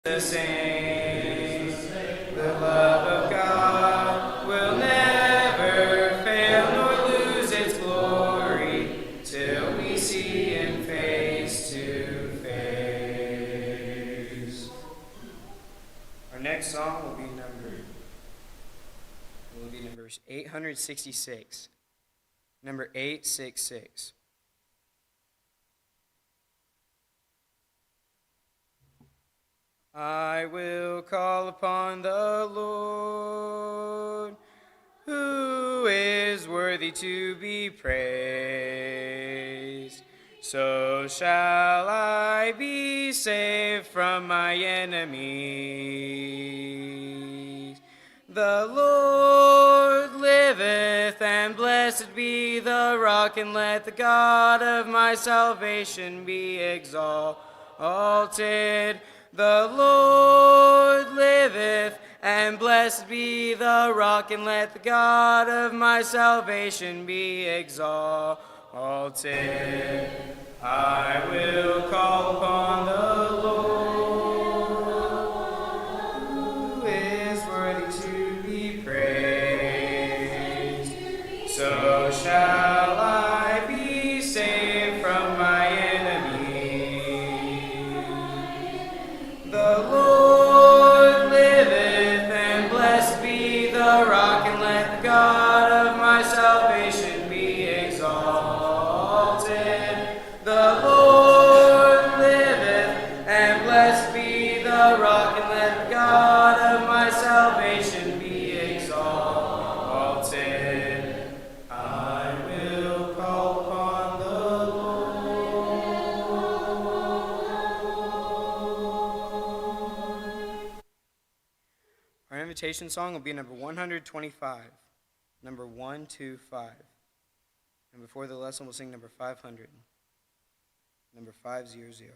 The saints, the love of God will never fail nor lose its glory till we see Him face to face. Our next song will be numbers 866. Number 866. I will call upon the Lord, who is worthy to be praised. So shall I be saved from my enemies. The Lord liveth, and blessed be the rock, and let the God of my salvation be exalted. The Lord liveth, and blessed be the rock, and let the God of my salvation be exalted. I will call upon the Lord, who is worthy to be praised. So shall I be saved from my enemies. The Lord liveth, and blessed be the rock, and let the God of my salvation be exalted. The Lord liveth, and blessed be the rock, and let the God of my salvation be exalted. I will call upon the Lord. Our invitation song will be number 125. Number 125. And before the lesson, we'll sing number 500. Number 500.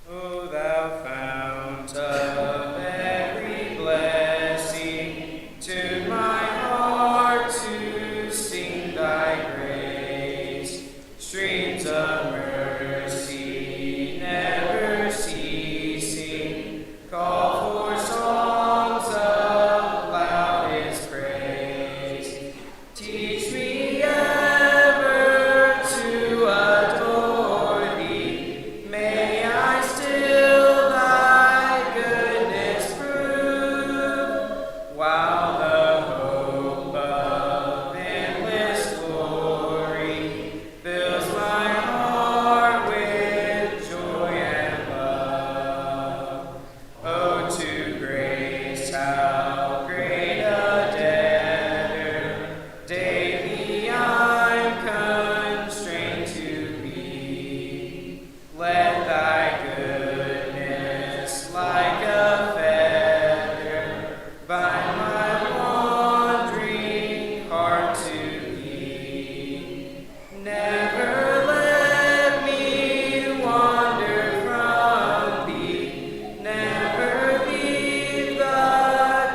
O thou fount of every blessing, tune my heart to sing thy praise. Streams of mercy never ceasing, call for songs of loudest praise. Teach me ever to adore thee. May I still thy goodness prove, while the hope of endless glory fills my heart with joy and love. Oh, to grace, how great a debtor daily I'm constrained to be. Let thy goodness, like a fetter, bind my wandering heart to thee. Never let me wander from thee. Never leave the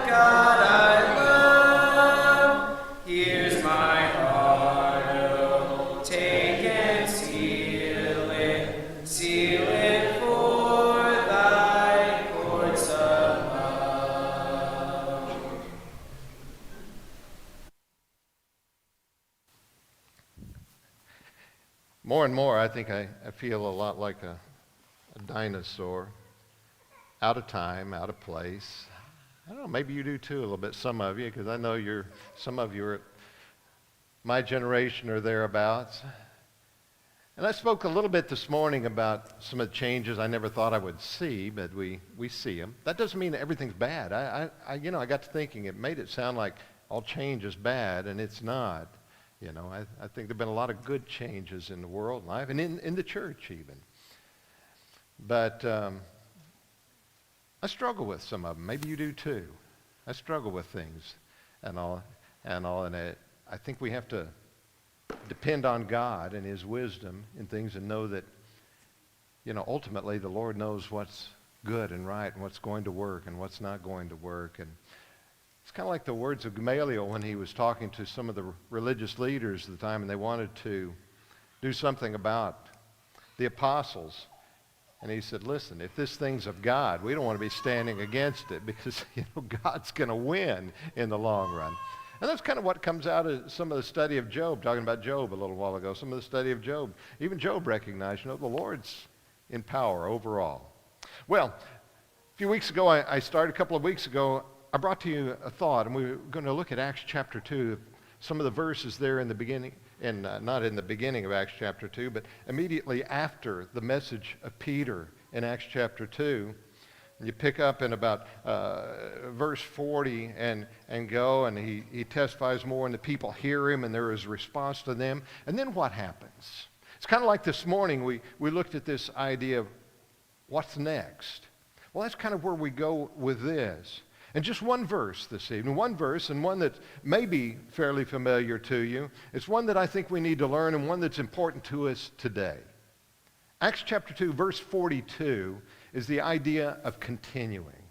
God I love. Here's my heart, oh, take and seal it for thy courts of love. More and more, I think I feel a lot like a dinosaur, out of time, out of place. I don't know, maybe you do too a little bit, some of you, because I know some of you are my generation or thereabouts. And I spoke a little bit this morning about some of the changes I never thought I would see, but we see them. That doesn't mean that everything's bad. I got to thinking, it made it sound like all change is bad, and it's not. I think there have been a lot of good changes in the world and life, and in the church even. But I struggle with some of them. Maybe you do too. I struggle with things and all, and I think we have to depend on God and His wisdom in things and know that, ultimately the Lord knows what's good and right and what's going to work and what's not going to work. And it's kind of like the words of Gamaliel when he was talking to some of the religious leaders at the time, and they wanted to do something about the apostles. And he said, listen, if this thing's of God, we don't want to be standing against it because God's going to win in the long run. And that's kind of what comes out of some of the study of Job, talking about Job a little while ago, some of the study of Job. Even Job recognized, the Lord's in power overall. Well, a few weeks ago, I started a couple of weeks ago, I brought to you a thought, and we were going to look at Acts chapter 2, some of the verses there in the beginning, and not in the beginning of Acts chapter 2, but immediately after the message of Peter in Acts chapter 2. You pick up in about verse 40 and go, and he testifies more, and the people hear him, and there is a response to them. And then what happens? It's kind of like this morning we looked at this idea of what's next. Well, that's kind of where we go with this. And just one verse this evening, one verse, and one that may be fairly familiar to you. It's one that I think we need to learn, and one that's important to us today. Acts chapter 2, verse 42 is the idea of continuing.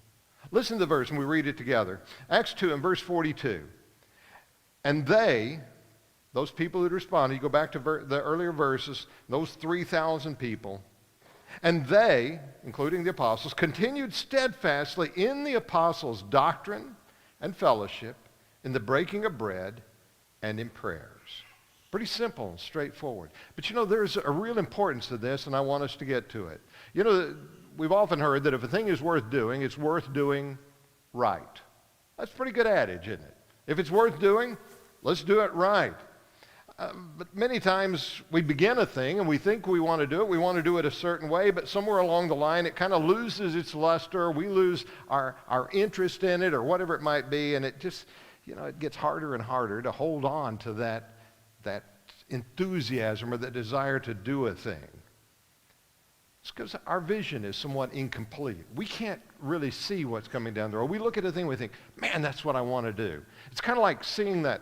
Listen to the verse, and we read it together. Acts 2 and verse 42. And they, those people who responded, you go back to the earlier verses, those 3,000 people, and they, including the apostles, continued steadfastly in the apostles' doctrine and fellowship, in the breaking of bread, and in prayers. Pretty simple and straightforward. But there's a real importance to this, and I want us to get to it. We've often heard that if a thing is worth doing, it's worth doing right. That's a pretty good adage, isn't it? If it's worth doing, let's do it right. But many times we begin a thing and we think we want to do it. We want to do it a certain way, but somewhere along the line it kind of loses its luster. We lose our interest in it or whatever it might be, and it just, it gets harder and harder to hold on to that enthusiasm or that desire to do a thing. It's because our vision is somewhat incomplete. We can't really see what's coming down the road. We look at a thing and we think, man, that's what I want to do. It's kind of like seeing that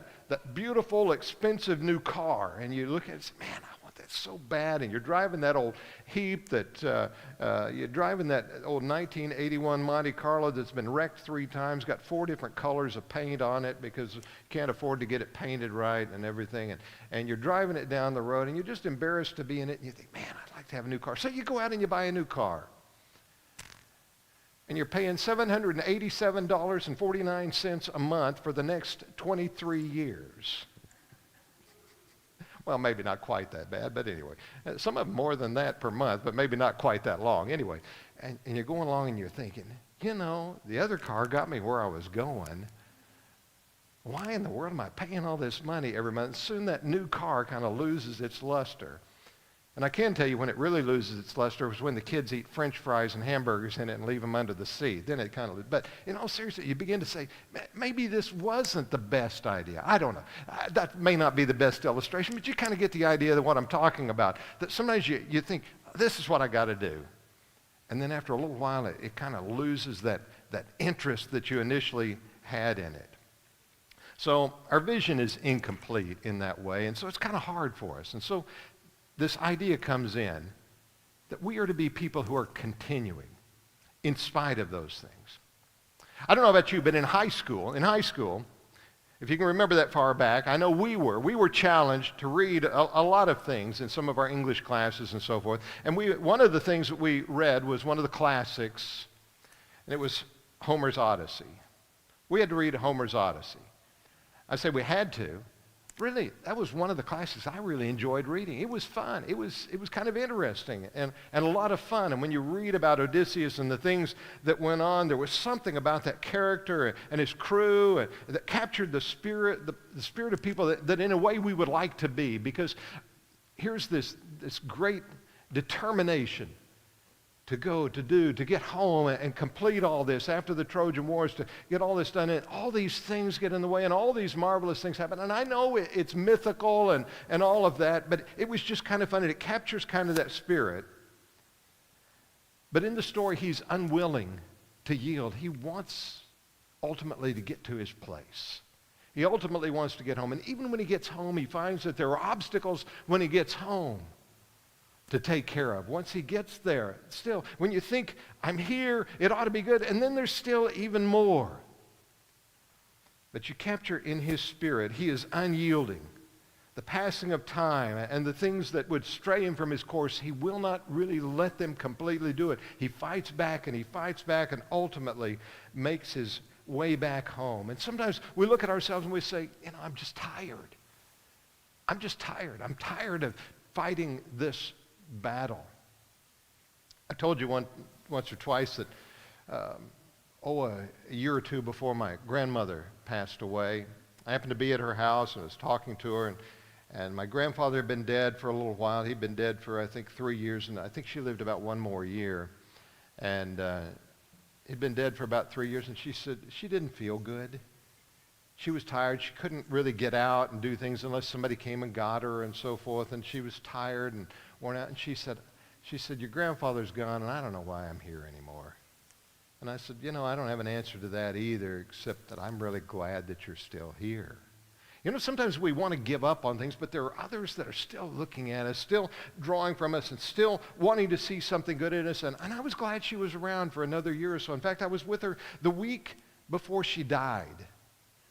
beautiful, expensive new car, and you look at it and say, man, I want that so bad, and you're driving that old Heap you're driving that old 1981 Monte Carlo that's been wrecked 3 times, got 4 different colors of paint on it because you can't afford to get it painted right and everything, and you're driving it down the road, and you're just embarrassed to be in it, and you think, man, I'd like to have a new car. So you go out and you buy a new car. And you're paying $787.49 a month for the next 23 years. Well, maybe not quite that bad, but anyway. Some of them more than that per month, but maybe not quite that long. Anyway, and you're going along and you're thinking, the other car got me where I was going. Why in the world am I paying all this money every month? Soon that new car kind of loses its luster. And I can tell you when it really loses its luster was when the kids eat French fries and hamburgers in it and leave them under the seat. Then it kind of, but seriously, you begin to say, maybe this wasn't the best idea. I don't know. That may not be the best illustration, but you kind of get the idea of what I'm talking about. That sometimes you think, this is what I got to do. And then after a little while, it kind of loses that interest that you initially had in it. So our vision is incomplete in that way, and so it's kind of hard for us. And so this idea comes in that we are to be people who are continuing in spite of those things. I don't know about you, but in high school, if you can remember that far back, I know we were challenged to read a lot of things in some of our English classes and so forth. And one of the things that we read was one of the classics, and it was Homer's Odyssey. We had to read Homer's Odyssey. I say we had to. Really, that was one of the classics I really enjoyed reading. It was fun. It was kind of interesting and a lot of fun. And when you read about Odysseus and the things that went on, there was something about that character and his crew that captured the spirit of people that in a way we would like to be. Because here's this great determination to go, to do, to get home and complete all this after the Trojan Wars, to get all this done. And all these things get in the way, and all these marvelous things happen. And I know it's mythical and all of that, but it was just kind of fun, and it captures kind of that spirit. But in the story, he's unwilling to yield. He wants ultimately to get to his place. He ultimately wants to get home. And even when he gets home, he finds that there are obstacles when he gets home to take care of. Once he gets there, still, when you think, I'm here, it ought to be good, and then there's still even more. But you capture in his spirit, he is unyielding. the passing of time and the things that would stray him from his course, he will not really let them completely do it. He fights back and ultimately makes his way back home. And sometimes we look at ourselves and we say, I'm just tired. I'm just tired. I'm tired of fighting this battle. I told you once or twice that a year or two before my grandmother passed away, I happened to be at her house and was talking to her, and my grandfather had been dead for a little while. He'd been dead for, I think, 3 years, and I think she lived about one more year. And he'd been dead for about 3 years, and she said she didn't feel good. She was tired. She couldn't really get out and do things unless somebody came and got her and so forth, and she was tired and worn out. And she said, your grandfather's gone, and I don't know why I'm here anymore. And I said, I don't have an answer to that either, except that I'm really glad that you're still here. Sometimes we want to give up on things, but there are others that are still looking at us, still drawing from us, and still wanting to see something good in us. And I was glad she was around for another year or so. In fact, I was with her the week before she died.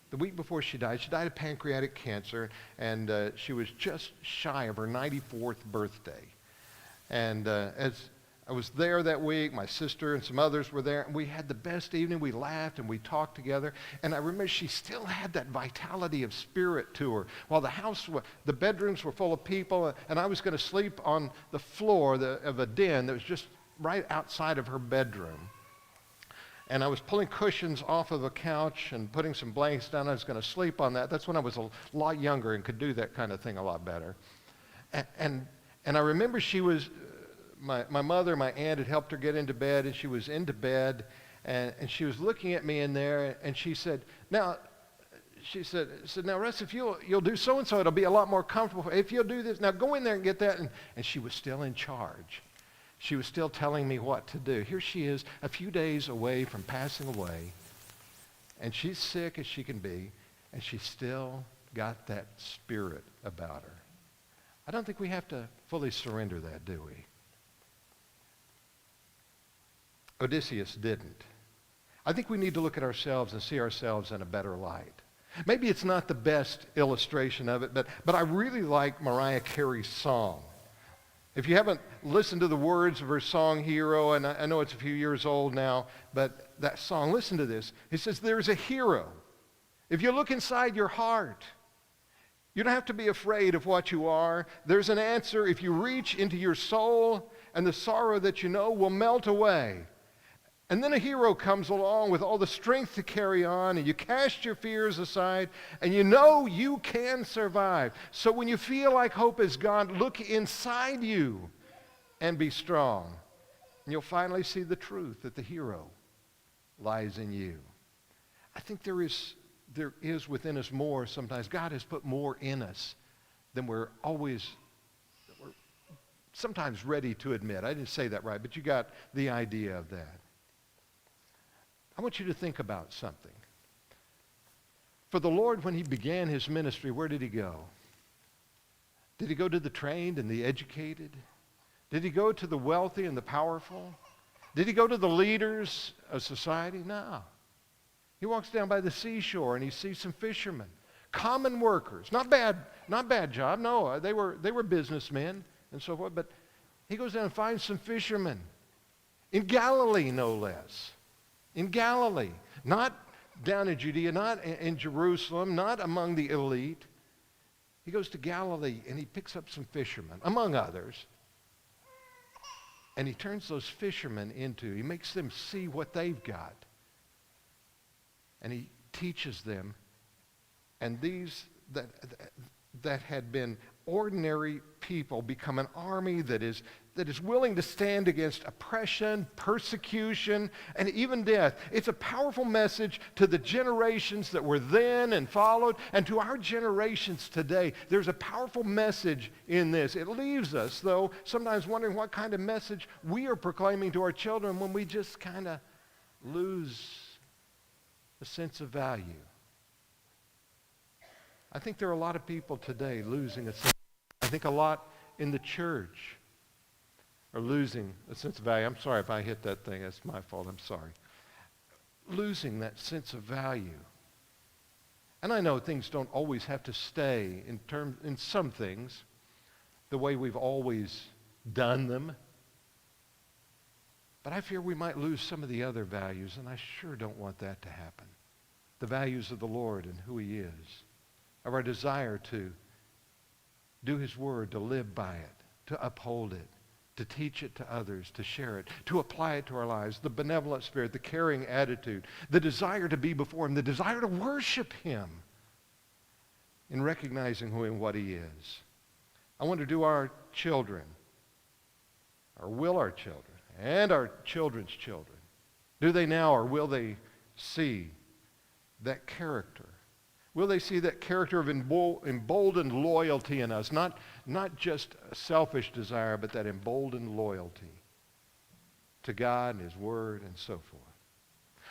The week before she died of pancreatic cancer, and she was just shy of her 94th birthday. And as I was there that week, my sister and some others were there, and we had the best evening. We laughed and we talked together. And I remember she still had that vitality of spirit to her. While the bedrooms were full of people, and I was going to sleep on the floor of a den that was just right outside of her bedroom. And I was pulling cushions off of a couch and putting some blankets down. I was going to sleep on that. That's when I was a lot younger and could do that kind of thing a lot better. And I remember she was... My mother, my aunt had helped her get into bed, and she was into bed, and she was looking at me in there, and she said, now, Russ, if you'll do so-and-so, it'll be a lot more comfortable. If you'll do this, now go in there and get that. And she was still in charge. She was still telling me what to do. Here she is, a few days away from passing away, and she's sick as she can be, and she's still got that spirit about her. I don't think we have to fully surrender that, do we? Odysseus didn't. I think we need to look at ourselves and see ourselves in a better light. Maybe it's not the best illustration of it, but I really like Mariah Carey's song. If you haven't listened to the words of her song, Hero, and I know it's a few years old now, but that song, listen to this. It says, there's a hero. If you look inside your heart, you don't have to be afraid of what you are. There's an answer if you reach into your soul, and the sorrow that you know will melt away. And then a hero comes along with all the strength to carry on, and you cast your fears aside, and you know you can survive. So when you feel like hope is gone, look inside you and be strong. And you'll finally see the truth that the hero lies in you. I think there is within us more sometimes. God has put more in us than we're sometimes ready to admit. I didn't say that right, but you got the idea of that. I want you to think about something. For the Lord, when he began his ministry, where did he go? Did he go to the trained and the educated? Did he go to the wealthy and the powerful? Did he go to the leaders of society? No. He walks down by the seashore and he sees some fishermen, common workers. Not bad job. No, they were businessmen and so forth. But he goes down and finds some fishermen in Galilee, no less. In Galilee, not down in Judea, not in Jerusalem, not among the elite. He goes to Galilee and he picks up some fishermen, among others. And he turns those fishermen he makes them see what they've got. And he teaches them. And these that had been ordinary people become an army that is willing to stand against oppression, persecution, and even death. It's a powerful message to the generations that were then and followed, and to our generations today. There's a powerful message in this. It leaves us, though, sometimes wondering what kind of message we are proclaiming to our children when we just kind of lose a sense of value. I think there are a lot of people today losing a sense. I think a lot in the church are losing a sense of value. I'm sorry if I hit that thing. That's my fault. I'm sorry. Losing that sense of value. And I know things don't always have to stay in some things the way we've always done them. But I fear we might lose some of the other values, and I sure don't want that to happen. The values of the Lord and who he is, of our desire to do his word, to live by it, to uphold it, to teach it to others, to share it, to apply it to our lives, the benevolent spirit, the caring attitude, the desire to be before him, the desire to worship him in recognizing who and what he is. I wonder, do our children, or will our children, and our children's children, do they now or will they see that character? Will they see that character of emboldened loyalty in us? Not just a selfish desire, but that emboldened loyalty to God and his word and so forth.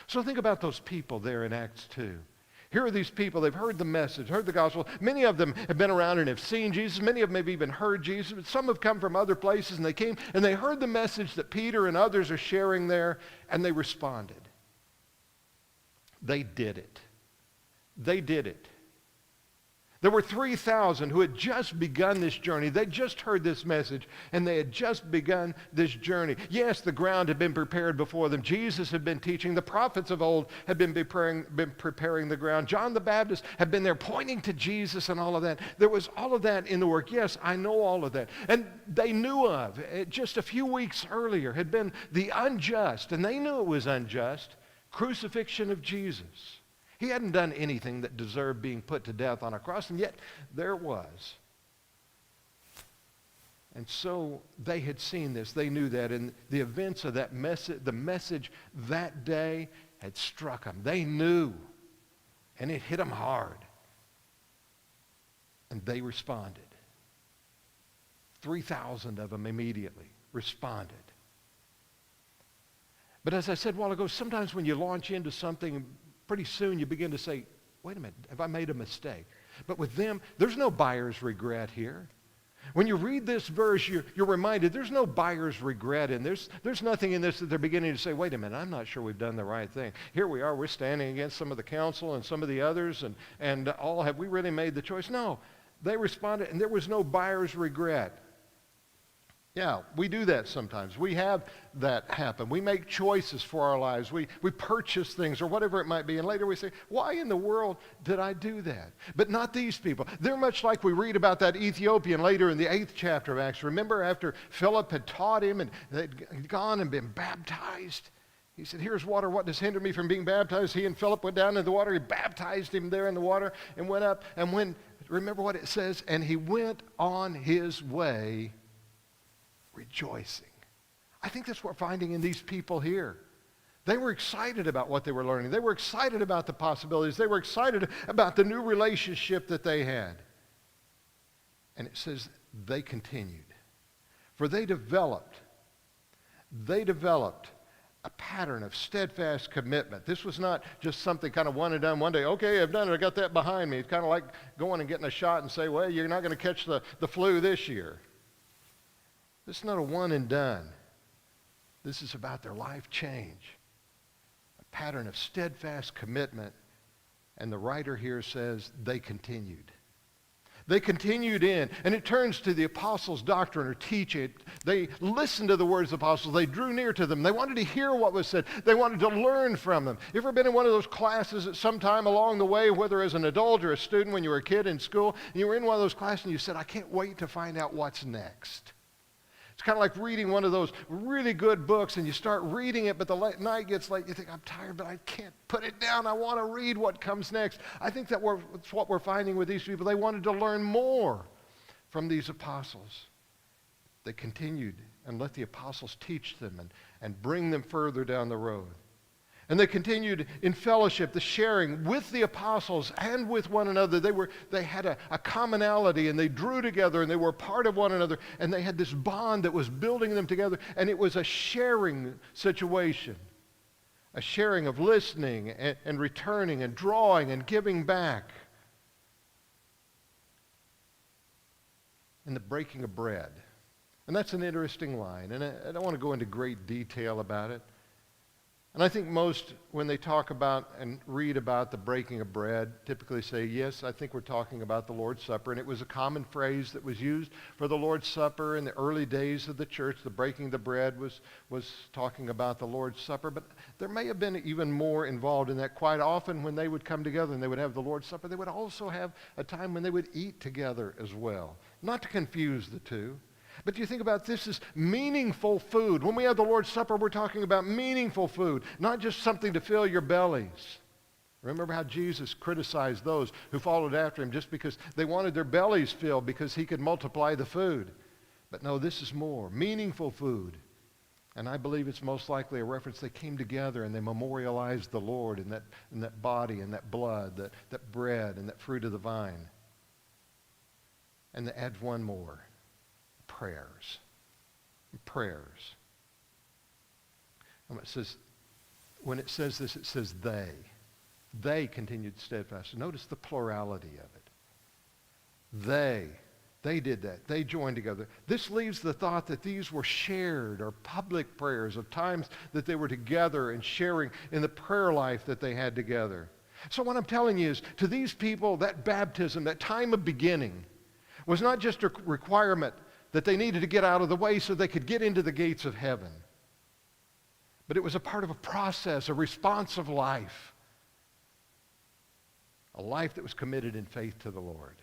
So think about those people there in Acts 2. Here are these people. They've heard the message, heard the gospel. Many of them have been around and have seen Jesus. Many of them have even heard Jesus. But some have come from other places, and they came and they heard the message that Peter and others are sharing there, and they responded. They did it. They did it. There were 3,000 who had just begun this journey. They just heard this message, and they had just begun this journey. Yes, the ground had been prepared before them. Jesus had been teaching. The prophets of old had been preparing the ground. John the Baptist had been there pointing to Jesus and all of that. There was all of that in the work. Yes, I know all of that. And they knew of, just a few weeks earlier, had been the unjust, and they knew it was unjust, crucifixion of Jesus. He hadn't done anything that deserved being put to death on a cross, and yet there it was. And so they had seen this. They knew that, and the events of that message, the message that day had struck them. They knew, and it hit them hard. And they responded. 3,000 of them immediately responded. But as I said a while ago, sometimes when you launch into something, pretty soon you begin to say, wait a minute, have I made a mistake? But with them, there's no buyer's regret here. When you read this verse, you're reminded there's no buyer's regret, and there's nothing in this that they're beginning to say, wait a minute, I'm not sure we've done the right thing. Here we are, we're standing against some of the council and some of the others, and all, have we really made the choice? No, they responded, and there was no buyer's regret. Yeah, we do that sometimes. We have that happen. We make choices for our lives. We purchase things or whatever it might be, and later we say, why in the world did I do that? But not these people. They're much like we read about that Ethiopian later in the 8th chapter of Acts. Remember after Philip had taught him and they'd gone and been baptized? He said, here's water. What does hinder me from being baptized? He and Philip went down into the water. He baptized him there in the water and went up. And remember what it says? And he went on his way rejoicing. I think that's what we're finding in these people here. They were excited about what they were learning. They were excited about the possibilities. They were excited about the new relationship that they had. And it says they continued. For they developed a pattern of steadfast commitment. This was not just something kind of one and done one day. Okay, I've done it. I got that behind me. It's kind of like going and getting a shot and say, well, you're not going to catch the flu this year. This is not a one and done. This is about their life change. A pattern of steadfast commitment. And the writer here says they continued. They continued in. And it turns to the apostles' doctrine or teaching. They listened to the words of the apostles. They drew near to them. They wanted to hear what was said. They wanted to learn from them. You ever been in one of those classes at some time along the way, whether as an adult or a student when you were a kid in school, and you were in one of those classes and you said, I can't wait to find out what's next. It's kind of like reading one of those really good books, and you start reading it, but the night gets late. You think, I'm tired, but I can't put it down. I want to read what comes next. I think that's what we're finding with these people. They wanted to learn more from these apostles. They continued and let the apostles teach them and bring them further down the road. And they continued in fellowship, the sharing with the apostles and with one another. They had a commonality, and they drew together, and they were part of one another, and they had this bond that was building them together, and it was a sharing situation, a sharing of listening and returning and drawing and giving back, and the breaking of bread. And that's an interesting line, and I don't want to go into great detail about it. And I think most, when they talk about and read about the breaking of bread, typically say, yes, I think we're talking about the Lord's Supper. And it was a common phrase that was used for the Lord's Supper in the early days of the church. The breaking the bread was talking about the Lord's Supper. But there may have been even more involved in that. Quite often when they would come together and they would have the Lord's Supper, they would also have a time when they would eat together as well. Not to confuse the two. But you think about this as meaningful food. When we have the Lord's Supper, we're talking about meaningful food, not just something to fill your bellies. Remember how Jesus criticized those who followed after him just because they wanted their bellies filled because he could multiply the food. But no, this is more. Meaningful food. And I believe it's most likely a reference. They came together and they memorialized the Lord in that body and that blood, that bread and that fruit of the vine. And they add one more. Prayers. Prayers. And when it says this, it says they. They continued steadfast. Notice the plurality of it. They did that. They joined together. This leaves the thought that these were shared or public prayers of times that they were together and sharing in the prayer life that they had together. So what I'm telling you is, to these people, that baptism, that time of beginning, was not just a requirement that they needed to get out of the way so they could get into the gates of heaven. But it was a part of a process, a responsive life. A life that was committed in faith to the Lord.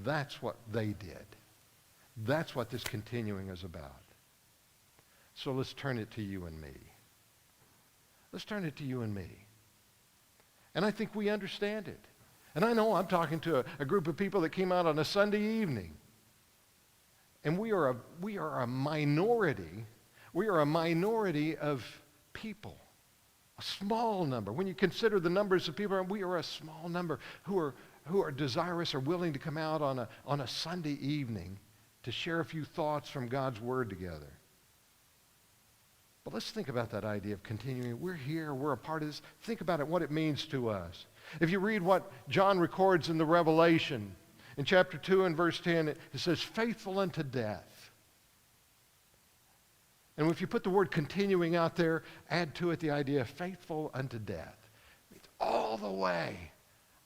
That's what they did. That's what this continuing is about. So let's turn it to you and me. Let's turn it to you and me. And I think we understand it. And I know I'm talking to a group of people that came out on a Sunday evening. And we are a minority. We are a minority of people. A small number. When you consider the numbers of people, we are a small number who are desirous or willing to come out on a Sunday evening to share a few thoughts from God's Word together. But let's think about that idea of continuing. We're here. We're a part of this. Think about it, what it means to us. If you read what John records in the Revelation, in chapter 2 and verse 10, it says, faithful unto death. And if you put the word continuing out there, add to it the idea of faithful unto death. It means all the way.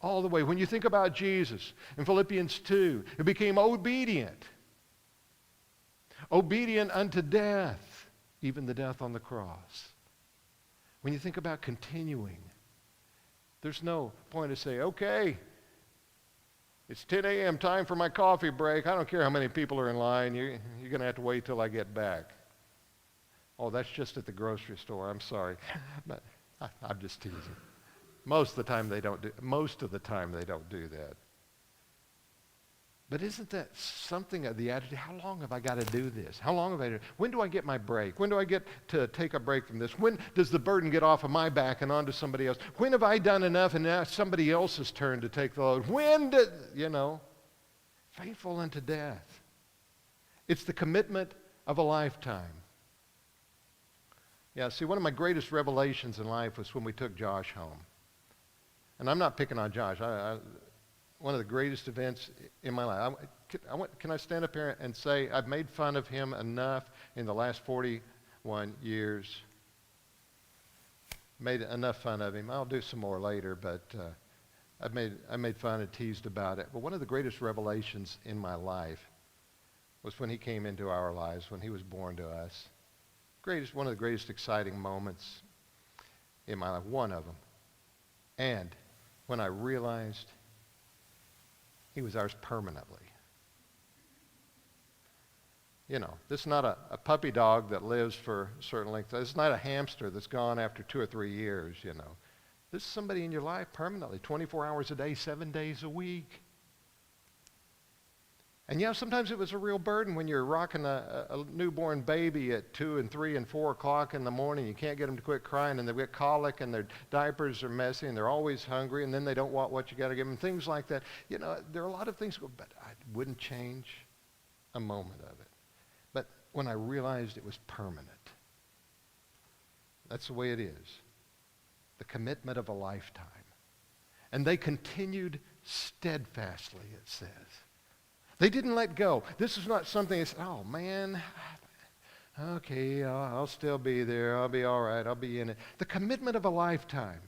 All the way. When you think about Jesus in Philippians 2, he became obedient. Obedient unto death, even the death on the cross. When you think about continuing, there's no point to say, okay, it's 10 a.m., time for my coffee break. I don't care how many people are in line. You're going to have to wait till I get back. Oh, that's just at the grocery store. I'm sorry. But I'm just teasing. Most of the time they don't do that. But isn't that something of the attitude? How long have I got to do this? How long have I done? When do I get my break? When do I get to take a break from this? When does the burden get off of my back and onto somebody else? When have I done enough and now it's somebody else's turn to take the load? When did, faithful unto death. It's the commitment of a lifetime. Yeah, see, one of my greatest revelations in life was when we took Josh home. And I'm not picking on Josh. One of the greatest events in my life. Can I stand up here and say I've made fun of him enough in the last 41 years? Made enough fun of him. I'll do some more later, but I made fun and teased about it. But one of the greatest revelations in my life was when he came into our lives, when he was born to us. One of the greatest exciting moments in my life, one of them. And when I realized he was ours permanently. This is not a puppy dog that lives for a certain length. This is not a hamster that's gone after 2 or 3 years, This is somebody in your life permanently, 24 hours a day, 7 days a week. And sometimes it was a real burden when you're rocking a newborn baby at 2 and 3 and 4 o'clock in the morning. You can't get them to quit crying, and they get colic, and their diapers are messy, and they're always hungry, and then they don't want what you got to give them, things like that. There are a lot of things, but I wouldn't change a moment of it. But when I realized it was permanent, that's the way it is. The commitment of a lifetime. And they continued steadfastly, it says. They didn't let go. This is not something that's, oh man, Okay, I'll still be there. I'll be all right. I'll be in it. The commitment of a lifetime.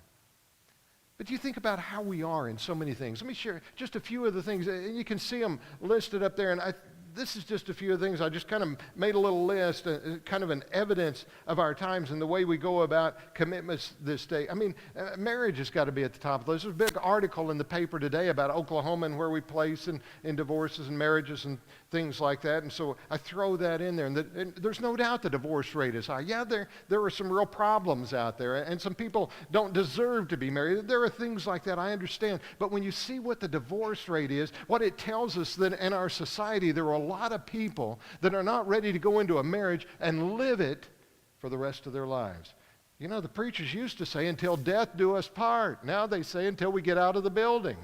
But you think about how we are in so many things. Let me share just a few of the things. You can see them listed up there, and this is just a few of the things. I just kind of made a little list, kind of an evidence of our times and the way we go about commitments this day. I mean, marriage has got to be at the top of the list. There's a big article in the paper today about Oklahoma and where we place in divorces and marriages and things like that. And so I throw that in there. And there's no doubt the divorce rate is high. Yeah, there are some real problems out there, and some people don't deserve to be married. There are things like that, I understand. But when you see what the divorce rate is, what it tells us that in our society there are a lot of people that are not ready to go into a marriage and live it for the rest of their lives. You know, the preachers used to say, until death do us part. Now they say, until we get out of the building.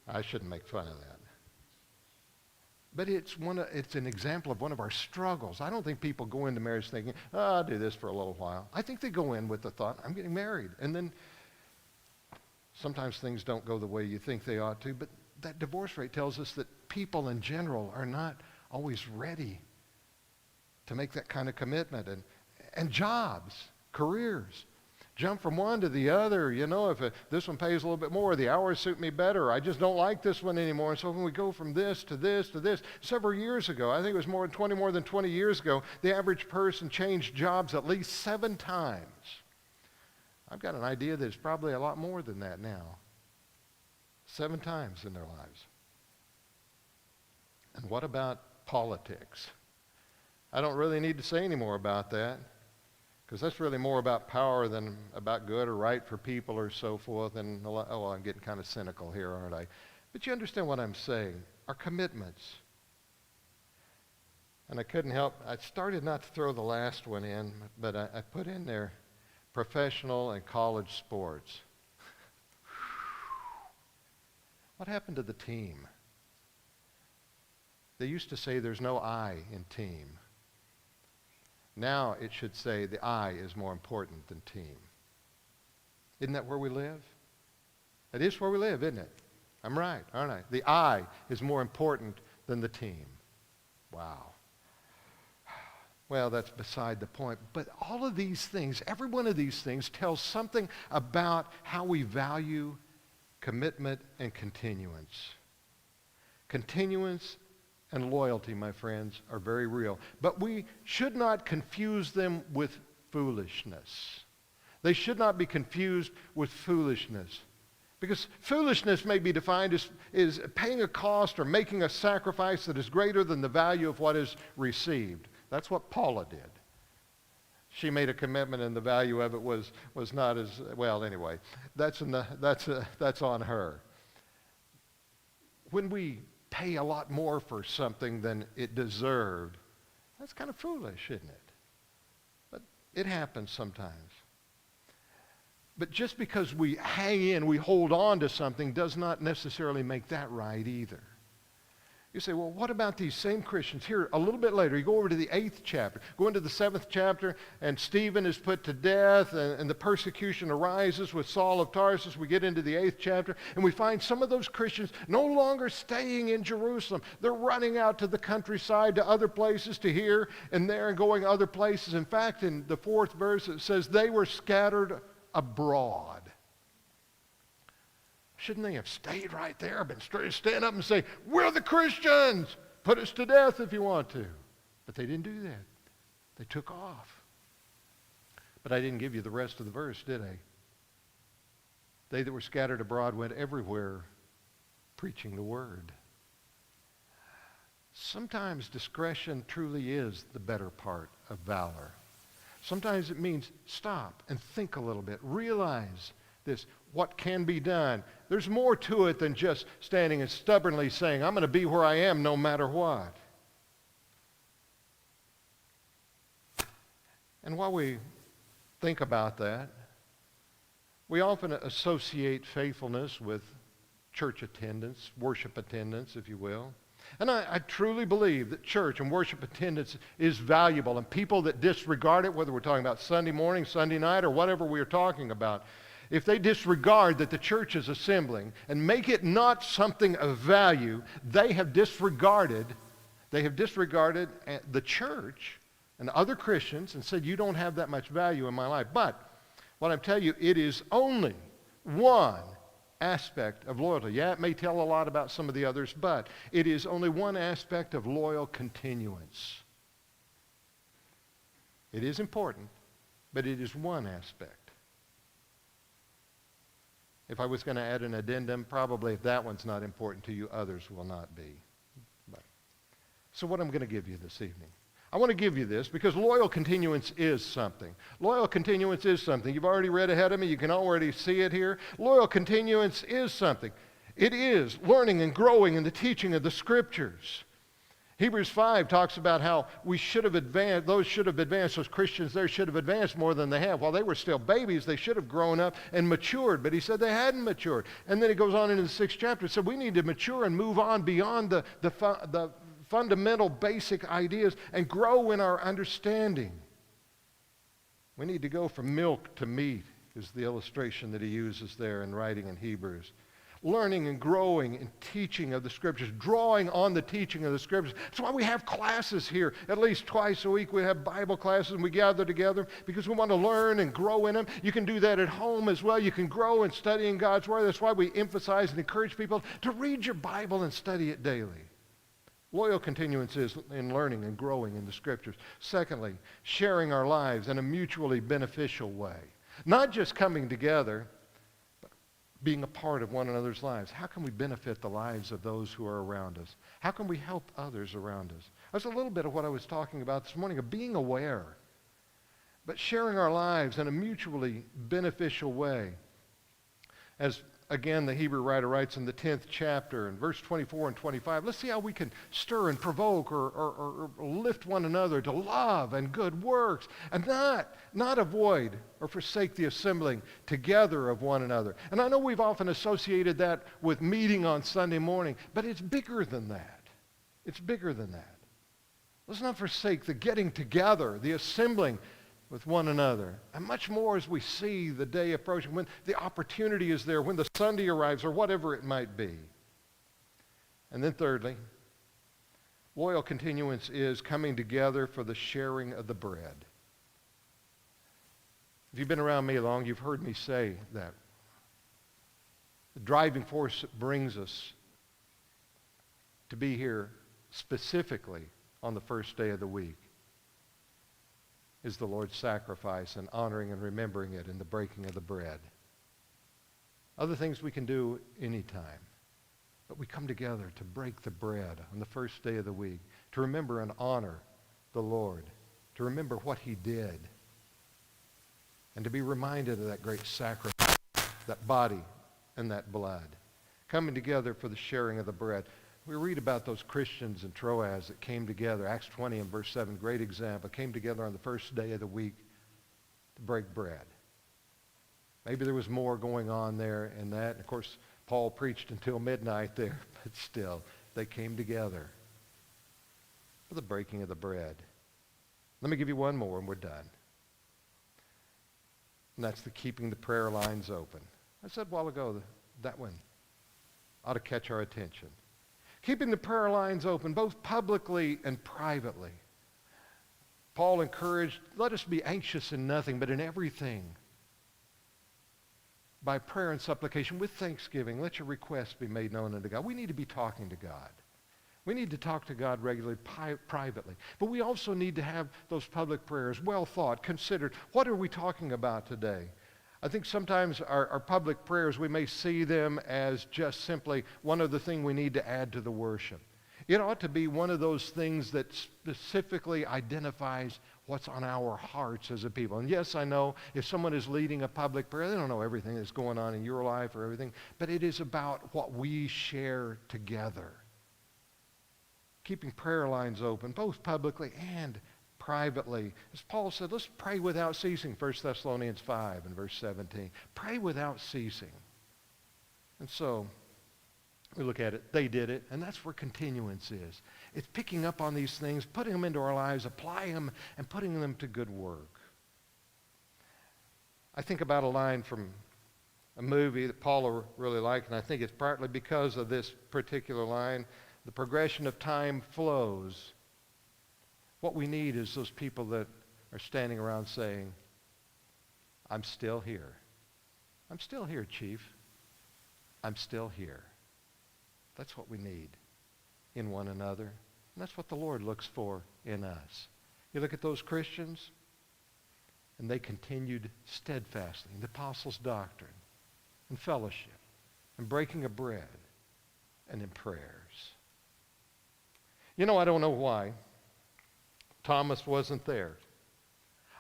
I shouldn't make fun of that. But it's an example of one of our struggles. I don't think people go into marriage thinking, I'll do this for a little while. I think they go in with the thought, I'm getting married. And then sometimes things don't go the way you think they ought to, but that divorce rate tells us that people in general are not always ready to make that kind of commitment. And jobs, careers, jump from one to the other. You know, if this one pays a little bit more, the hours suit me better, I just don't like this one anymore. And so when we go from this to this to this, several years ago, I think it was more than 20 years ago, the average person changed jobs at least 7 times. I've got an idea that it's probably a lot more than that now. 7 times in their lives. And what about politics? I don't really need to say any more about that, because that's really more about power than about good or right for people or so forth. And I'm getting kind of cynical here, aren't I? But you understand what I'm saying. Our commitments. And I couldn't help, I started not to throw the last one in, but I put in there professional and college sports. What happened to the team? They used to say there's no I in team. Now it should say the I is more important than team. Isn't that where we live? It is where we live, isn't it? I'm right, aren't I? The I is more important than the team. Wow. Well, that's beside the point. But all of these things, every one of these things tells something about how we value commitment and continuance. Continuance and loyalty, my friends, are very real. But we should not confuse them with foolishness. They should not be confused with foolishness. Because foolishness may be defined as paying a cost or making a sacrifice that is greater than the value of what is received. That's what Paula did. She made a commitment, and the value of it was not as well. Anyway, that's on her. When we pay a lot more for something than it deserved, that's kind of foolish, isn't it? But it happens sometimes. But just because we hang in, we hold on to something, does not necessarily make that right either. You say, well, what about these same Christians? Here, a little bit later, you go over to the 8th chapter. Go into the 7th chapter, and Stephen is put to death, and the persecution arises with Saul of Tarsus. We get into the 8th chapter, and we find some of those Christians no longer staying in Jerusalem. They're running out to the countryside, to other places, to here and there, and going other places. In fact, in the 4th verse, it says they were scattered abroad. Shouldn't they have stayed right there, been stand up and say, we're the Christians, put us to death if you want to? But they didn't do that. They took off. But I didn't give you the rest of the verse, did I? They that were scattered abroad went everywhere preaching the word. Sometimes discretion truly is the better part of valor. Sometimes it means stop and think a little bit. Realize this, what can be done. There's more to it than just standing and stubbornly saying, I'm going to be where I am no matter what. And while we think about that, we often associate faithfulness with church attendance, worship attendance, if you will. And I truly believe that church and worship attendance is valuable. And people that disregard it, whether we're talking about Sunday morning, Sunday night, or whatever we're talking about, if they disregard that the church is assembling and make it not something of value, they have disregarded the church and other Christians and said, you don't have that much value in my life. But what I'm telling you, it is only one aspect of loyalty. Yeah, it may tell a lot about some of the others, but it is only one aspect of loyal continuance. It is important, but it is one aspect. If I was going to add an addendum, probably if that one's not important to you, others will not be. So what I'm going to give you this evening, I want to give you this because loyal continuance is something. Loyal continuance is something. You've already read ahead of me. You can already see it here. Loyal continuance is something. It is learning and growing in the teaching of the Scriptures. Hebrews 5 talks about how we should have advanced, those Christians there should have advanced more than they have. While they were still babies, they should have grown up and matured, but he said they hadn't matured. And then he goes on into the 6th chapter and said we need to mature and move on beyond the fundamental basic ideas and grow in our understanding. We need to go from milk to meat is the illustration that he uses there in writing in Hebrews. Learning and growing in teaching of the Scriptures, drawing on the teaching of the Scriptures. That's why we have classes here. At least twice a week we have Bible classes and we gather together because we want to learn and grow in them. You can do that at home as well. You can grow in studying God's Word. That's why we emphasize and encourage people to read your Bible and study it daily. Loyal continuance is in learning and growing in the Scriptures. Secondly, sharing our lives in a mutually beneficial way. Not just coming together, being a part of one another's lives. How can we benefit the lives of those who are around us? How can we help others around us? That's a little bit of what I was talking about this morning, of being aware, but sharing our lives in a mutually beneficial way. As, again, the Hebrew writer writes in the 10th chapter, in verse 24 and 25, let's see how we can stir and provoke or lift one another to love and good works, and not avoid or forsake the assembling together of one another. And I know we've often associated that with meeting on Sunday morning, but it's bigger than that. It's bigger than that. Let's not forsake the getting together, the assembling with one another. And much more as we see the day approaching, when the opportunity is there, when the Sunday arrives, or whatever it might be. And then thirdly, loyal continuance is coming together for the sharing of the bread. If you've been around me long, you've heard me say that. The driving force that brings us to be here specifically on the first day of the week is the Lord's sacrifice and honoring and remembering it in the breaking of the bread. Other things we can do anytime, but we come together to break the bread on the first day of the week, to remember and honor the Lord, to remember what he did, and to be reminded of that great sacrifice, that body and that blood. Coming together for the sharing of the bread. We read about those Christians in Troas that came together. Acts 20 and verse 7, great example. Came together on the first day of the week to break bread. Maybe there was more going on there in that. And of course, Paul preached until midnight there, but still, they came together for the breaking of the bread. Let me give you one more and we're done. And that's the keeping the prayer lines open. I said a while ago that one ought to catch our attention. Keeping the prayer lines open, both publicly and privately. Paul encouraged, let us be anxious in nothing, but in everything, by prayer and supplication, with thanksgiving, let your requests be made known unto God. We need to be talking to God. We need to talk to God regularly, privately. But we also need to have those public prayers well thought, considered. What are we talking about today? I think sometimes our public prayers, we may see them as just simply one other thing we need to add to the worship. It ought to be one of those things that specifically identifies what's on our hearts as a people. And yes, I know if someone is leading a public prayer, they don't know everything that's going on in your life or everything, but it is about what we share together. Keeping prayer lines open, both publicly and privately. As Paul said, let's pray without ceasing, 1 Thessalonians 5 and verse 17. Pray without ceasing. And so, we look at it, they did it, and that's where continuance is. It's picking up on these things, putting them into our lives, applying them, and putting them to good work. I think about a line from a movie that Paula really liked, and I think it's partly because of this particular line. The progression of time flows, What we need is those people that are standing around saying, I'm still here. I'm still here, Chief. I'm still here. That's what we need in one another. And that's what the Lord looks for in us. You look at those Christians, and they continued steadfastly in the apostles' doctrine and fellowship and breaking of bread and in prayers. You know, I don't know why Thomas wasn't there.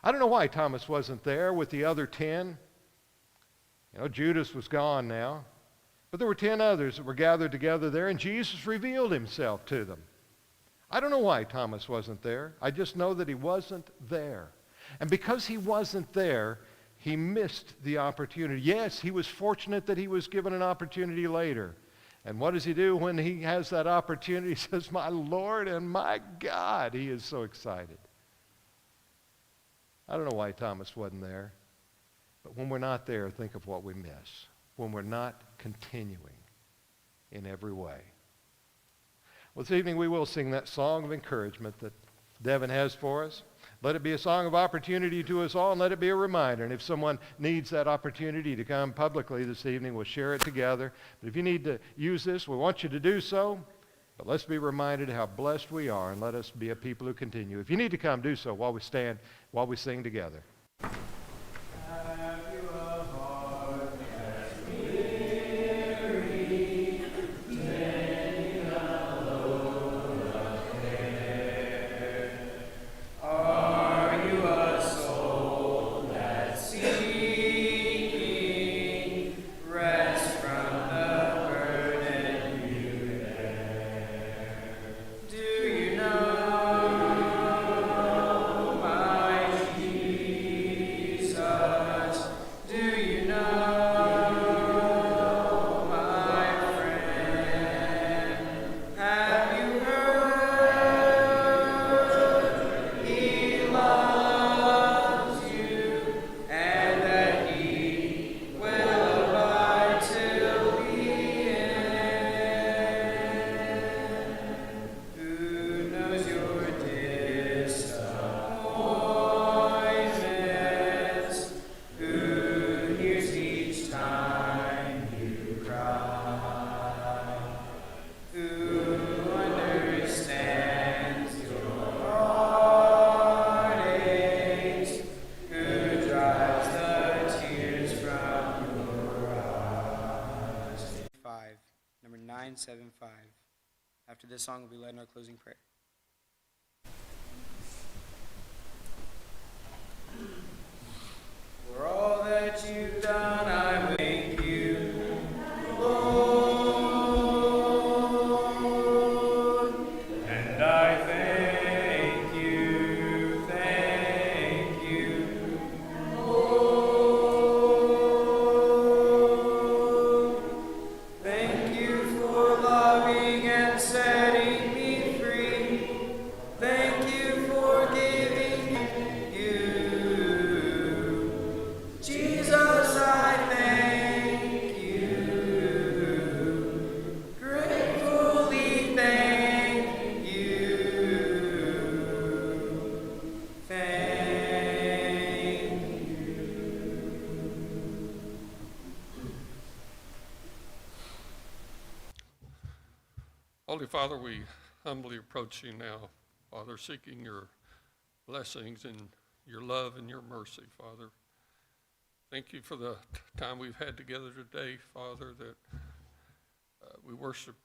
I don't know why Thomas wasn't there with the other 10. You know, Judas was gone now. But there were 10 others that were gathered together there, and Jesus revealed himself to them. I don't know why Thomas wasn't there. I just know that he wasn't there. And because he wasn't there, he missed the opportunity. Yes, he was fortunate that he was given an opportunity later. And what does he do when he has that opportunity? He says, my Lord and my God. He is so excited. I don't know why Thomas wasn't there. But when we're not there, think of what we miss. When we're not continuing in every way. Well, this evening we will sing that song of encouragement that Devin has for us. Let it be a song of opportunity to us all, and let it be a reminder. And if someone needs that opportunity to come publicly this evening, we'll share it together. But if you need to use this, we want you to do so. But let's be reminded how blessed we are, and let us be a people who continue. If you need to come, do so while we stand, while we sing together. Number 975. After this song, we'll be led in our closing prayer. For all that you've done, I will thank you, Lord. And I thank you, Lord. Thank you for loving and setting me free. Thank you for giving you. Jesus, I thank you. Gratefully thank you. Thank Holy Father, we humbly approach you now, Father, seeking your blessings and your love and your mercy, Father. Thank you for the time we've had together today, Father, that we worshiped